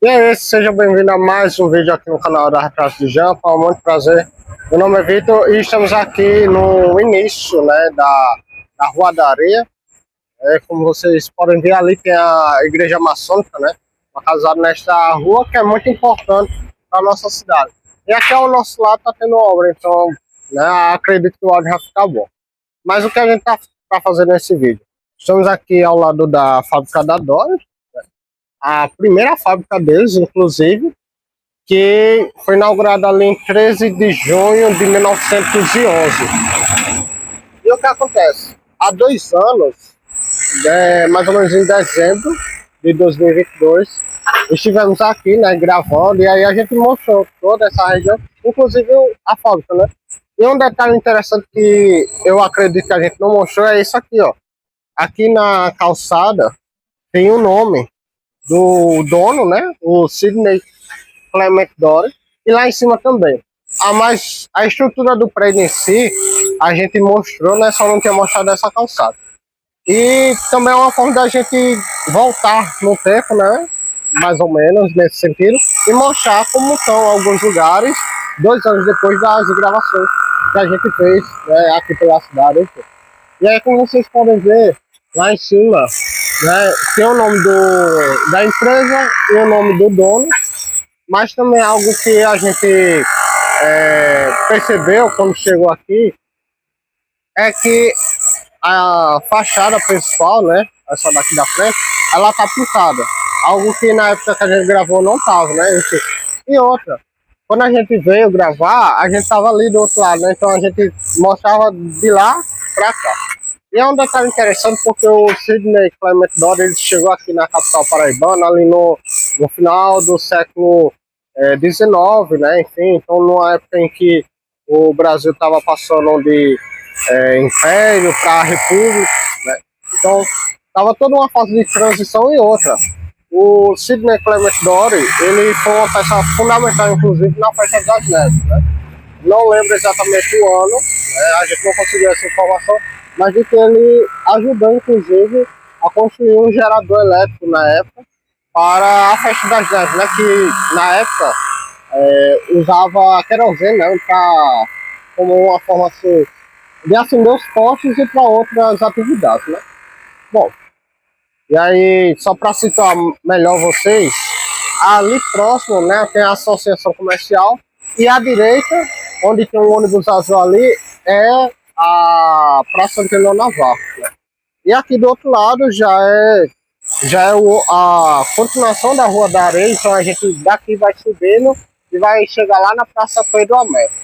E aí, seja bem-vindo a mais um vídeo aqui no canal da Retrato de Jampa. Muito prazer. Meu nome é Vitor e estamos aqui no início, né, da Rua da Areia. Como vocês podem ver, ali tem a Igreja Maçônica, né, localizada nesta rua que é muito importante para a nossa cidade. E aqui ao nosso lado está tendo obra, então, né, acredito que o áudio vai ficar bom. Mas o que a gente tá fazendo nesse vídeo? Estamos aqui ao lado da fábrica da Dora, a primeira fábrica deles, inclusive, que foi inaugurada ali em 13 de junho de 1911. E o que acontece? Há 2 anos, mais ou menos em dezembro de 2022, estivemos aqui, né, gravando, e aí a gente mostrou toda essa região, inclusive a fábrica, né? E um detalhe interessante que eu acredito que a gente não mostrou é isso aqui, ó. Aqui na calçada tem o nome do dono, né? O Sidney Clement Dory, e lá em cima também. Mas a estrutura do prédio em si, a gente mostrou, né? Só não tinha mostrado essa calçada. E também é uma forma da gente voltar no tempo, né? Mais ou menos nesse sentido, e mostrar como estão alguns lugares 2 anos depois das gravações que a gente fez, né, aqui pela cidade. E aí, como vocês podem ver, lá em cima, né, tem o nome da empresa e o nome do dono, mas também algo que a gente percebeu quando chegou aqui é que a fachada principal, né, essa daqui da frente, ela tá pintada. Algo que na época que a gente gravou não tava, né? E outra, quando a gente veio gravar, a gente tava ali do outro lado, né? Então a gente mostrava de lá pra cá. E é um detalhe interessante porque o Sidney Clement Dodd ele chegou aqui na capital paraibana ali no final do século XIX, né? Enfim, então numa época em que o Brasil estava passando de Império para República, né? Então estava toda uma fase de transição e outra. O Sidney Clement Dory, ele foi uma peça fundamental, inclusive, na Festa das Neves, né? Não lembro exatamente o ano, né? A gente não conseguiu essa informação, mas de que ele ajudou, inclusive, a construir um gerador elétrico na época para a Festa das Neves, né? Que na época usava querosene, né? Como uma forma assim, de acender os postes e para outras atividades, né? Bom, e aí, só para citar melhor vocês, ali próximo, né, tem a Associação Comercial e à direita, onde tem um ônibus azul ali, é a Praça Antenor Navarro, né? E aqui do outro lado já é a continuação da Rua da Areia, então a gente daqui vai subindo e vai chegar lá na Praça Pedro Américo,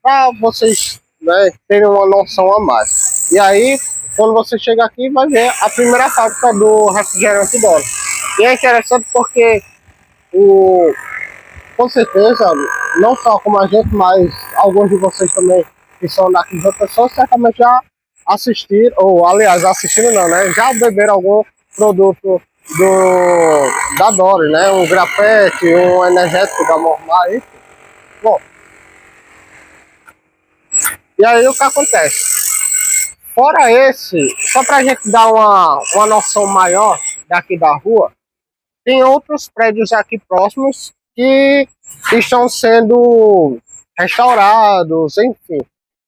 para vocês, né, terem uma noção a mais. E aí, quando você chega aqui, vai ver a primeira fábrica do refrigerante Dora. E é interessante porque, com certeza, não só como a gente, mas alguns de vocês também que são daqui de outra pessoa, certamente já assistiram, ou aliás, assistiram não, né? Já beberam algum produto da Dora, né? Um grapete, um energético da Mormai. Bom, e aí o que acontece? Fora esse, só para a gente dar uma noção maior daqui da rua, tem outros prédios aqui próximos que estão sendo restaurados, enfim,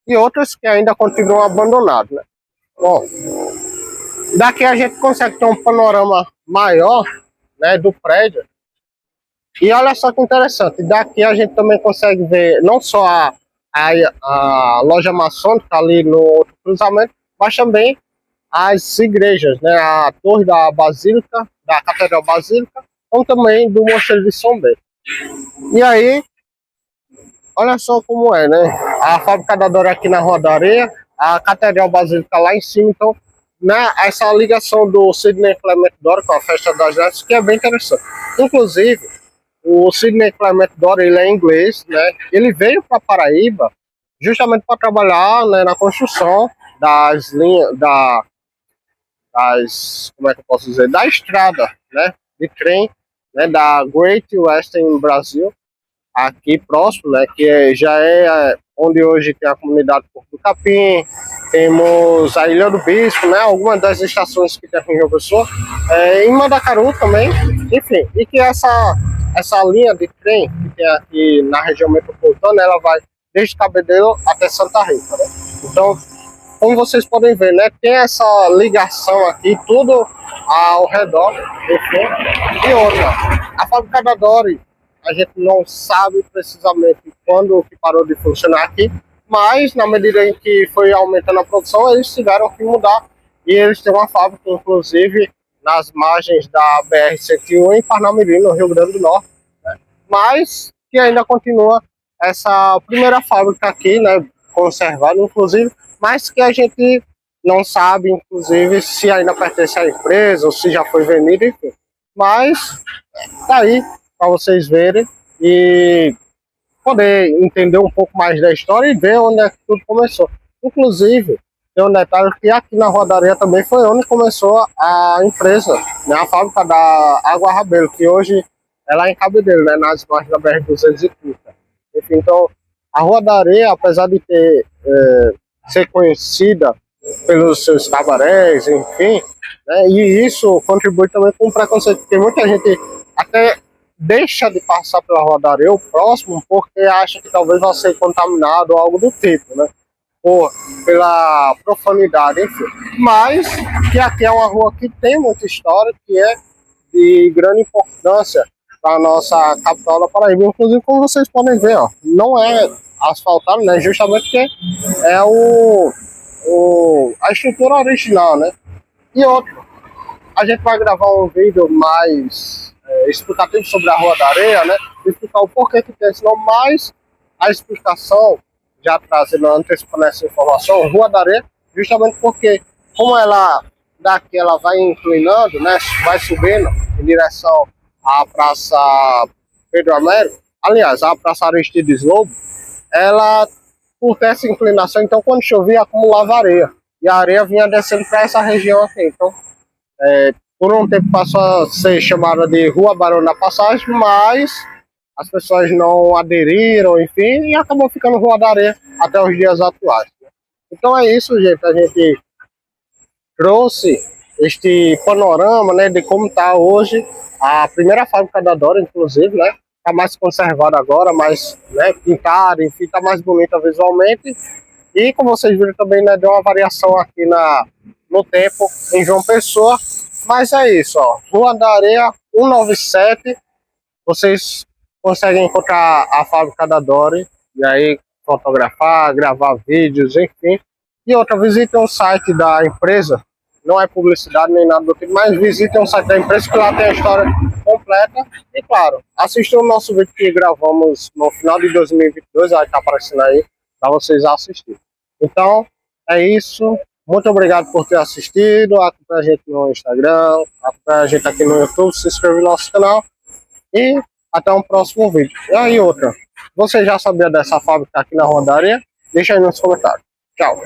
e outros que ainda continuam abandonados, né? Bom, daqui a gente consegue ter um panorama maior, né, do prédio. E olha só que interessante, daqui a gente também consegue ver não só a loja maçônica ali no outro cruzamento, mas também as igrejas, né? A Torre da Basílica, da Catedral Basílica, como também do Mosteiro de São Bento. E aí, olha só como é, né? A fábrica da Dora aqui na Rua da Areia, a Catedral Basílica lá em cima, então, né? Essa ligação do Sidney Clement Dora com a Festa das Neves, que é bem interessante. Inclusive, o Sidney Clement Dora, ele é inglês, né? Ele veio para Paraíba justamente para trabalhar, né, na construção das linhas, como é que eu posso dizer, da estrada, né, de trem, né, da Great Western Brasil, aqui próximo, né, que já é onde hoje tem a comunidade Porto do Capim, temos a Ilha do Bispo, né? Algumas das estações que tem aqui em João Pessoa, em Mandacaru também, enfim, e que essa linha de trem que tem aqui na região metropolitana, ela vai desde Cabedelo até Santa Rita, né? Então, como vocês podem ver, né, tem essa ligação aqui, tudo ao redor, enfim. E outra, a fábrica da Dori, a gente não sabe precisamente quando que parou de funcionar aqui, mas na medida em que foi aumentando a produção, eles tiveram que mudar. E eles têm uma fábrica, inclusive, nas margens da BR-101 em Parnamirim, no Rio Grande do Norte, né? Mas que ainda continua essa primeira fábrica aqui, né, conservada, inclusive, mas que a gente não sabe, inclusive, se ainda pertence à empresa ou se já foi vendida, enfim. Mas tá aí para vocês verem e poder entender um pouco mais da história e ver onde é que tudo começou. Inclusive, tem um detalhe que aqui na Rua da Areia também foi onde começou a empresa, né, a fábrica da Água Rabelo, que hoje é lá em Cabedelo, né, nas margens da BR-230. Enfim, então, a Rua da Areia, apesar de ter ser conhecida pelos seus cabarés, enfim, né, e isso contribui também com o preconceito, porque muita gente até deixa de passar pela Rua da Areia, o próximo, porque acha que talvez vai ser contaminado ou algo do tipo, né, ou pela profanidade, enfim. Mas que aqui é uma rua que tem muita história, que é de grande importância para a nossa capital da Paraíba. Inclusive, como vocês podem ver, ó, não é asfaltado, né? Justamente porque é a estrutura original, né? E outro, a gente vai gravar um vídeo mais explicativo sobre a Rua da Areia, né? Explicar o porquê que tem esse nome, mas a explicação, já trazendo, antecipando essa informação, Rua da Areia, justamente porque, como ela daqui ela vai inclinando, né? Vai subindo em direção à Praça Pedro Américo, aliás, a Praça Aristides Lobo, ela, por ter essa inclinação, então quando chovia acumulava areia, e a areia vinha descendo para essa região aqui, então por um tempo passou a ser chamada de Rua Barão da Passagem, mas as pessoas não aderiram, enfim, e acabou ficando Rua da Areia até os dias atuais. Então é isso, gente, a gente trouxe este panorama, né, de como está hoje a primeira fábrica da Dora, inclusive, né, está mais conservada agora, mais, né, pintada, enfim, está mais bonita visualmente. E como vocês viram também, né, deu uma variação aqui no tempo em João Pessoa. Mas é isso, ó, Rua da Areia 197, vocês conseguem encontrar a fábrica da Dori, e aí fotografar, gravar vídeos, enfim. E outra, visitem o site da empresa, não é publicidade nem nada do tipo, mas visitem o site da empresa que lá tem a história completa. E claro, assistam o nosso vídeo que gravamos no final de 2022, vai estar aparecendo aí para vocês assistirem. Então, é isso. Muito obrigado por ter assistido. Acompanhe a gente no Instagram, acompanhe a gente aqui no YouTube, se inscreva no nosso canal e até um próximo vídeo. E aí outra, você já sabia dessa fábrica aqui na Rua da Areia? Deixa aí nos comentários. Tchau.